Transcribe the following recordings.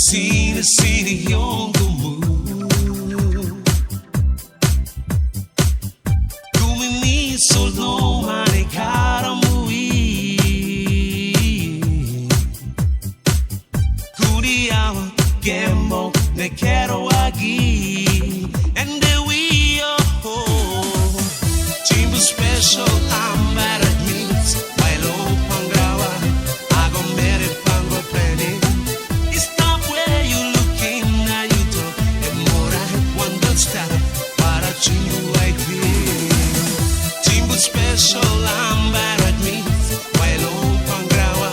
Sini yung Guminisol no manikaramuwi Kuriawa gembo ne kero agi And the we Chimbu special ambarat meets Bailo pangrawa Ago mere pango pleni Stop where you looking now you talk And more I one don't stop Para Chimbu IT Chimbu special ambarat meets Bailo pangrawa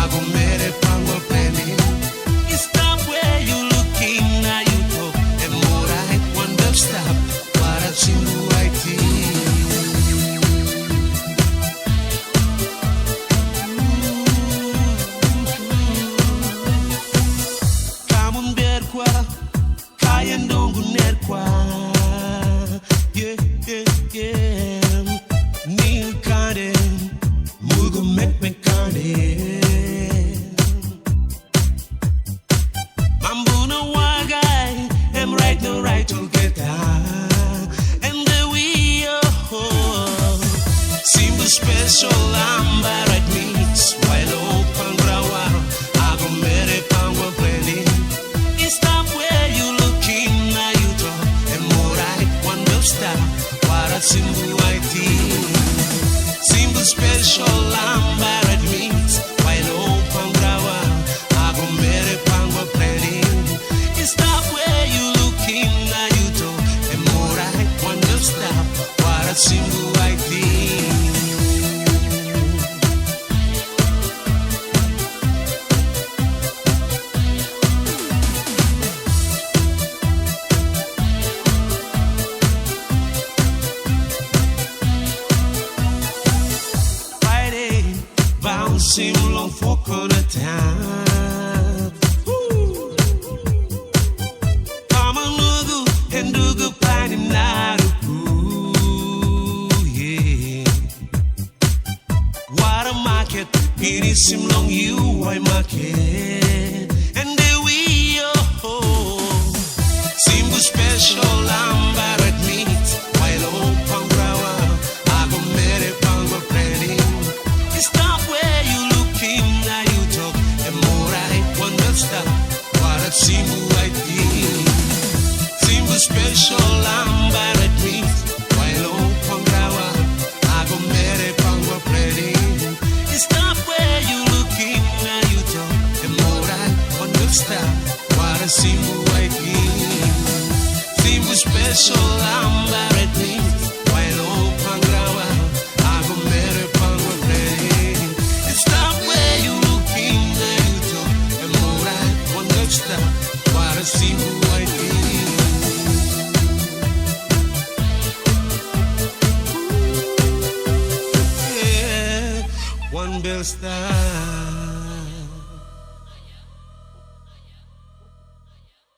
Ago mere pango pleni Stop where you looking now you talk And more I one don't stop Para Chimbu IT Kayan dong nerkwa yeah Nil kade mugo mek kade Mambuna wagay am right no right to get And the we Simba special ambarat meets while open grawa Ago mere pangwa pleni Stop where you looking now you talk And more I one will stop Para Chimbu IT Simba special ambarat meets while open grawa Ago mere pangwa pleni Stop where you looking now you talk And more I one will stop Para Chimbu IT Bouncing along for quarter time. Come on, Nugu, and Dugu planning now. Yeah. What a market, it is sim long you, why market? And there we Simbu special ambarat meets while open grawa. Ago mere pango planning. Stop where you looking now you talk And more I want to stop Para Chimbu IT Simbu special ambarat meets while open grawa Ago mere pangwa pleni Stop where you looking now you talk And more I want to stop Para Chimbu IT Simbu special ambarat meets while open grawa Ago mere pangwa pleni Stop where you looking now you talk And more I want to stop Para Chimbu IT Yeah, one bell star